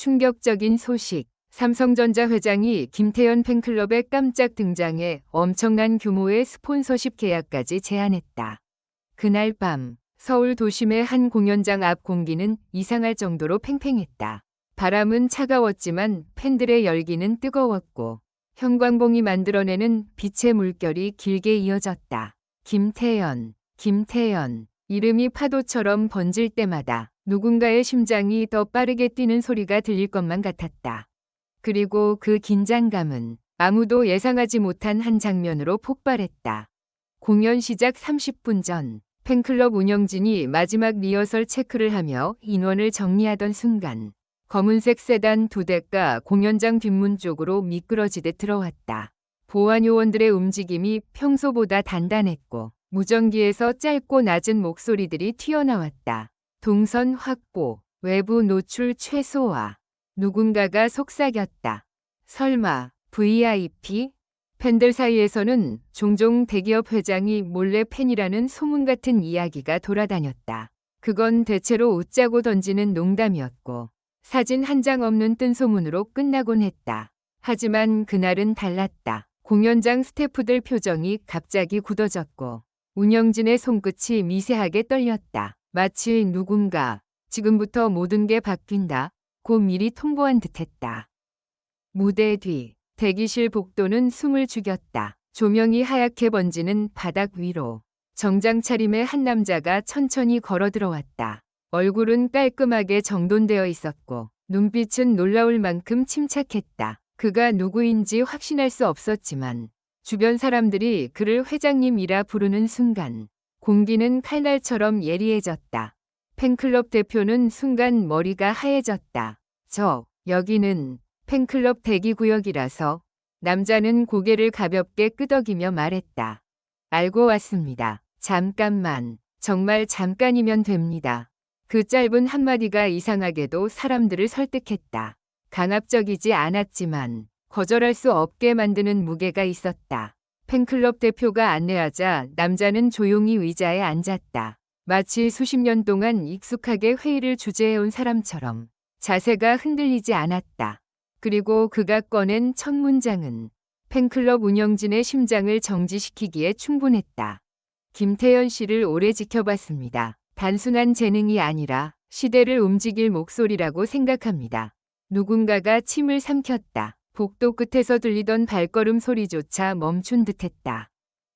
충격적인 소식. 삼성전자 회장이 김태현 팬클럽에 깜짝 등장해 엄청난 규모의 스폰서십 계약까지 제안했다. 그날 밤 서울 도심의 한 공연장 앞 공기는 이상할 정도로 팽팽했다. 바람은 차가웠지만 팬들의 열기는 뜨거웠고 형광봉이 만들어내는 빛의 물결이 길게 이어졌다. 김태현, 김태현. 이름이 파도처럼 번질 때마다 누군가의 심장이 더 빠르게 뛰는 소리가 들릴 것만 같았다. 그리고 그 긴장감은 아무도 예상하지 못한 한 장면으로 폭발했다. 공연 시작 30분 전 팬클럽 운영진이 마지막 리허설 체크를 하며 인원을 정리하던 순간 검은색 세단 2대가 공연장 뒷문 쪽으로 미끄러지듯 들어왔다. 보안 요원들의 움직임이 평소보다 단단했고 무전기에서 짧고 낮은 목소리들이 튀어나왔다. 동선 확보, 외부 노출 최소화. 누군가가 속삭였다. 설마 VIP? 팬들 사이에서는 종종 대기업 회장이 몰래 팬이라는 소문 같은 이야기가 돌아다녔다. 그건 대체로 웃자고 던지는 농담이었고 사진 한 장 없는 뜬소문으로 끝나곤 했다. 하지만 그날은 달랐다. 공연장 스태프들 표정이 갑자기 굳어졌고 운영진의 손끝이 미세하게 떨렸다. 마치 누군가 지금부터 모든 게 바뀐다 고 미리 통보한 듯했다. 무대 뒤 대기실 복도는 숨을 죽였다. 조명이 하얗게 번지는 바닥 위로 정장 차림의 한 남자가 천천히 걸어 들어왔다. 얼굴은 깔끔하게 정돈되어 있었고 눈빛은 놀라울 만큼 침착했다. 그가 누구인지 확신할 수 없었지만 주변 사람들이 그를 회장님이라 부르는 순간 공기는 칼날처럼 예리해졌다. 팬클럽 대표는 순간 머리가 하얘졌다. 여기는 팬클럽 대기구역이라서. 남자는 고개를 가볍게 끄덕이며 말했다. 알고 왔습니다. 잠깐만, 정말 잠깐이면 됩니다. 그 짧은 한마디가 이상하게도 사람들을 설득했다. 강압적이지 않았지만 거절할 수 없게 만드는 무게가 있었다. 팬클럽 대표가 안내하자 남자는 조용히 의자에 앉았다. 마치 수십 년 동안 익숙하게 회의를 주재해온 사람처럼 자세가 흔들리지 않았다. 그리고 그가 꺼낸 첫 문장은 팬클럽 운영진의 심장을 정지시키기에 충분했다. 김태현 씨를 오래 지켜봤습니다. 단순한 재능이 아니라 시대를 움직일 목소리라고 생각합니다. 누군가가 침을 삼켰다. 복도 끝에서 들리던 발걸음 소리조차 멈춘 듯했다.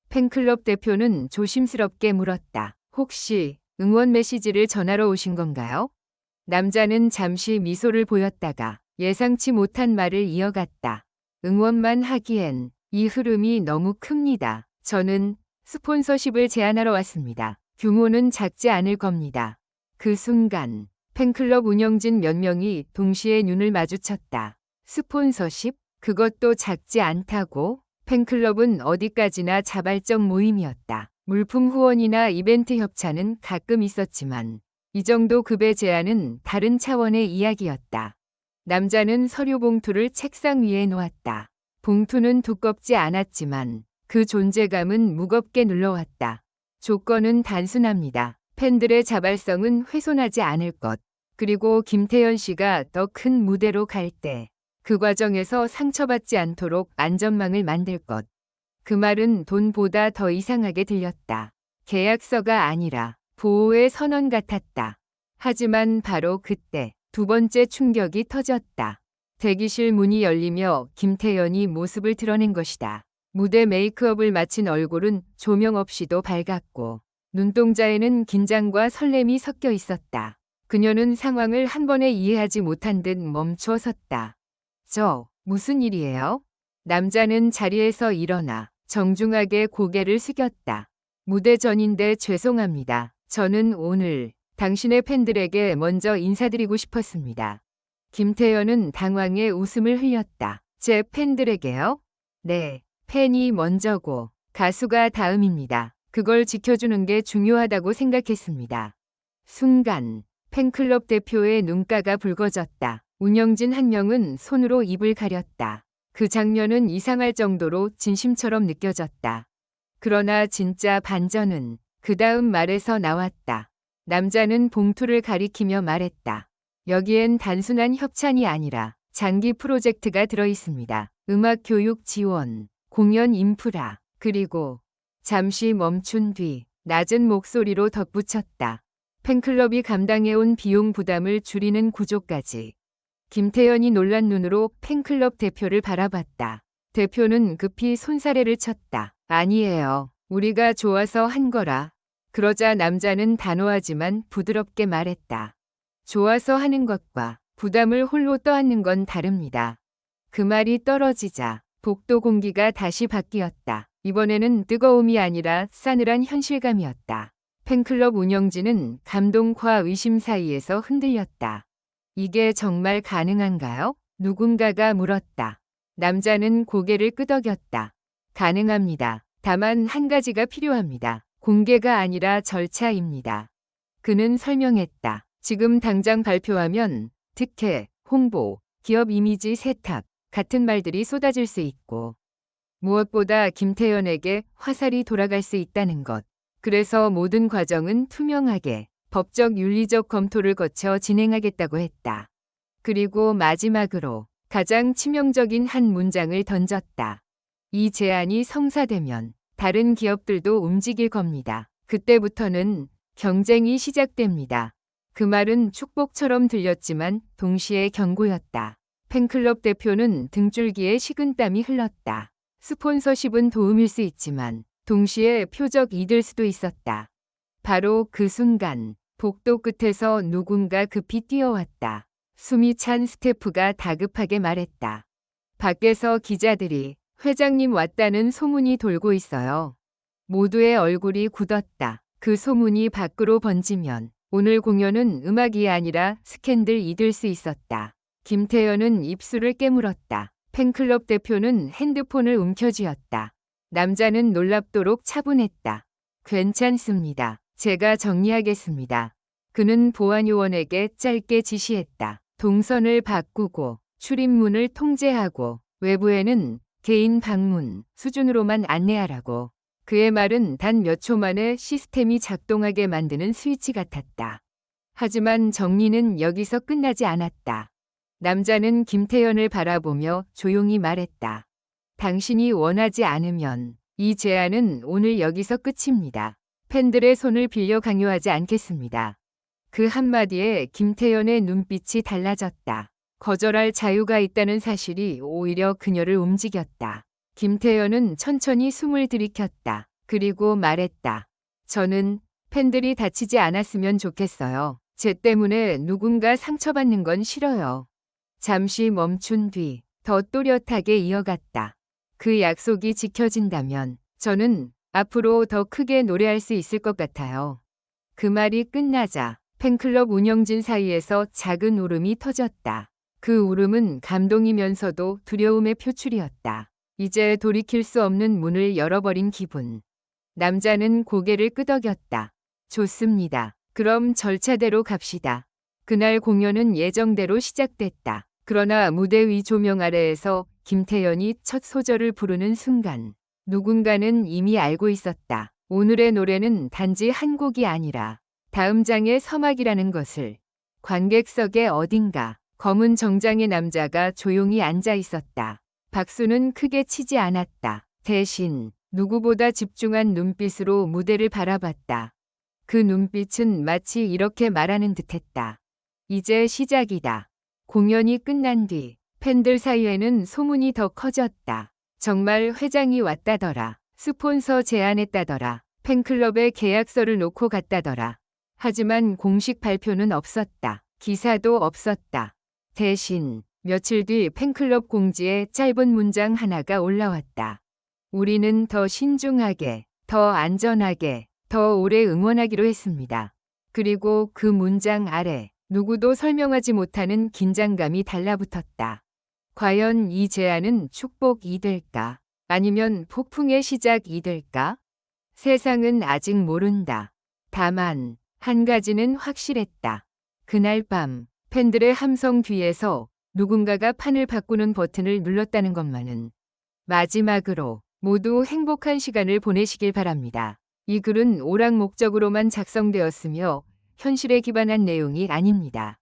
팬클럽 대표는 조심스럽게 물었다. 혹시 응원 메시지를 전하러 오신 건가요? 남자는 잠시 미소를 보였다가 예상치 못한 말을 이어갔다. 응원만 하기엔 이 흐름이 너무 큽니다. 저는 스폰서십을 제안하러 왔습니다. 규모는 작지 않을 겁니다. 그 순간 팬클럽 운영진 몇 명이 동시에 눈을 마주쳤다. 스폰서십? 그것도 작지 않다고? 팬클럽은 어디까지나 자발적 모임이었다. 물품 후원이나 이벤트 협찬은 가끔 있었지만 이 정도 급의 제안은 다른 차원의 이야기였다. 남자는 서류 봉투를 책상 위에 놓았다. 봉투는 두껍지 않았지만 그 존재감은 무겁게 눌러왔다. 조건은 단순합니다. 팬들의 자발성은 훼손하지 않을 것. 그리고 김태현 씨가 더 큰 무대로 갈 때 그 과정에서 상처받지 않도록 안전망을 만들 것. 그 말은 돈보다 더 이상하게 들렸다. 계약서가 아니라 보호의 선언 같았다. 하지만 바로 그때 두 번째 충격이 터졌다. 대기실 문이 열리며 김태현이 모습을 드러낸 것이다. 무대 메이크업을 마친 얼굴은 조명 없이도 밝았고 눈동자에는 긴장과 설렘이 섞여 있었다. 그녀는 상황을 한 번에 이해하지 못한 듯 멈추어 섰다. 무슨 일이에요? 남자는 자리에서 일어나 정중하게 고개를 숙였다. 무대 전인데 죄송합니다. 저는 오늘 당신의 팬들에게 먼저 인사드리고 싶었습니다. 김태현은 당황해 웃음을 흘렸다. 제 팬들에게요? 네, 팬이 먼저고 가수가 다음입니다. 그걸 지켜주는 게 중요하다고 생각했습니다. 순간 팬클럽 대표의 눈가가 붉어졌다. 운영진 한 명은 손으로 입을 가렸다. 그 장면은 이상할 정도로 진심처럼 느껴졌다. 그러나 진짜 반전은 그 다음 말에서 나왔다. 남자는 봉투를 가리키며 말했다. 여기엔 단순한 협찬이 아니라 장기 프로젝트가 들어 있습니다. 음악 교육 지원, 공연 인프라, 그리고 잠시 멈춘 뒤 낮은 목소리로 덧붙였다. 팬클럽이 감당해온 비용 부담을 줄이는 구조까지. 김태현이 놀란 눈으로 팬클럽 대표를 바라봤다. 대표는 급히 손사래를 쳤다. 아니에요. 우리가 좋아서 한 거라. 그러자 남자는 단호하지만 부드럽게 말했다. 좋아서 하는 것과 부담을 홀로 떠안는 건 다릅니다. 그 말이 떨어지자 복도 공기가 다시 바뀌었다. 이번에는 뜨거움이 아니라 싸늘한 현실감이었다. 팬클럽 운영진은 감동과 의심 사이에서 흔들렸다. 이게 정말 가능한가요? 누군가가 물었다. 남자는 고개를 끄덕였다. 가능합니다. 다만 한 가지가 필요합니다. 공개가 아니라 절차입니다. 그는 설명했다. 지금 당장 발표하면 특혜, 홍보, 기업 이미지 세탁 같은 말들이 쏟아질 수 있고 무엇보다 김태현에게 화살이 돌아갈 수 있다는 것. 그래서 모든 과정은 투명하게 법적 윤리적 검토를 거쳐 진행하겠다고 했다. 그리고 마지막으로 가장 치명적인 한 문장을 던졌다. 이 제안이 성사되면 다른 기업들도 움직일 겁니다. 그때부터는 경쟁이 시작됩니다. 그 말은 축복처럼 들렸지만 동시에 경고였다. 팬클럽 대표는 등줄기에 식은땀이 흘렀다. 스폰서십은 도움일 수 있지만 동시에 표적 이득일 수도 있었다. 바로 그 순간 복도 끝에서 누군가 급히 뛰어왔다. 숨이 찬 스태프가 다급하게 말했다. 밖에서 기자들이 회장님 왔다는 소문이 돌고 있어요. 모두의 얼굴이 굳었다. 그 소문이 밖으로 번지면 오늘 공연은 음악이 아니라 스캔들이 될 수 있었다. 김태현은 입술을 깨물었다. 팬클럽 대표는 핸드폰을 움켜쥐었다. 남자는 놀랍도록 차분했다. 괜찮습니다. 제가 정리하겠습니다. 그는 보안요원에게 짧게 지시했다. 동선을 바꾸고 출입문을 통제하고 외부에는 개인 방문 수준으로만 안내하라고. 그의 말은 단 몇 초 만에 시스템이 작동하게 만드는 스위치 같았다. 하지만 정리는 여기서 끝나지 않았다. 남자는 김태현을 바라보며 조용히 말했다. 당신이 원하지 않으면 이 제안은 오늘 여기서 끝입니다. 팬들의 손을 빌려 강요하지 않겠습니다. 그 한마디에 김태현의 눈빛이 달라졌다. 거절할 자유가 있다는 사실이 오히려 그녀를 움직였다. 김태현은 천천히 숨을 들이켰다. 그리고 말했다. 저는 팬들이 다치지 않았으면 좋겠어요. 제 때문에 누군가 상처받는 건 싫어요. 잠시 멈춘 뒤 더 또렷하게 이어갔다. 그 약속이 지켜진다면 저는 앞으로 더 크게 노래할 수 있을 것 같아요. 그 말이 끝나자 팬클럽 운영진 사이에서 작은 울음이 터졌다. 그 울음은 감동이면서도 두려움의 표출이었다. 이제 돌이킬 수 없는 문을 열어버린 기분. 남자는 고개를 끄덕였다. 좋습니다. 그럼 절차대로 갑시다. 그날 공연은 예정대로 시작됐다. 그러나 무대 위 조명 아래에서 김태현이 첫 소절을 부르는 순간 누군가는 이미 알고 있었다. 오늘의 노래는 단지 한 곡이 아니라 다음 장의 서막이라는 것을. 관객석의 어딘가 검은 정장의 남자가 조용히 앉아 있었다. 박수는 크게 치지 않았다. 대신 누구보다 집중한 눈빛으로 무대를 바라봤다. 그 눈빛은 마치 이렇게 말하는 듯했다. 이제 시작이다. 공연이 끝난 뒤 팬들 사이에는 소문이 더 커졌다. 정말 회장이 왔다더라. 스폰서 제안했다더라. 팬클럽에 계약서를 놓고 갔다더라. 하지만 공식 발표는 없었다. 기사도 없었다. 대신 며칠 뒤 팬클럽 공지에 짧은 문장 하나가 올라왔다. 우리는 더 신중하게, 더 안전하게, 더 오래 응원하기로 했습니다. 그리고 그 문장 아래 누구도 설명하지 못하는 긴장감이 달라붙었다. 과연 이 제안은 축복이 될까? 아니면 폭풍의 시작이 될까? 세상은 아직 모른다. 다만 한 가지는 확실했다. 그날 밤 팬들의 함성 뒤에서 누군가가 판을 바꾸는 버튼을 눌렀다는 것만은. 마지막으로 모두 행복한 시간을 보내시길 바랍니다. 이 글은 오락 목적으로만 작성되었으며 현실에 기반한 내용이 아닙니다.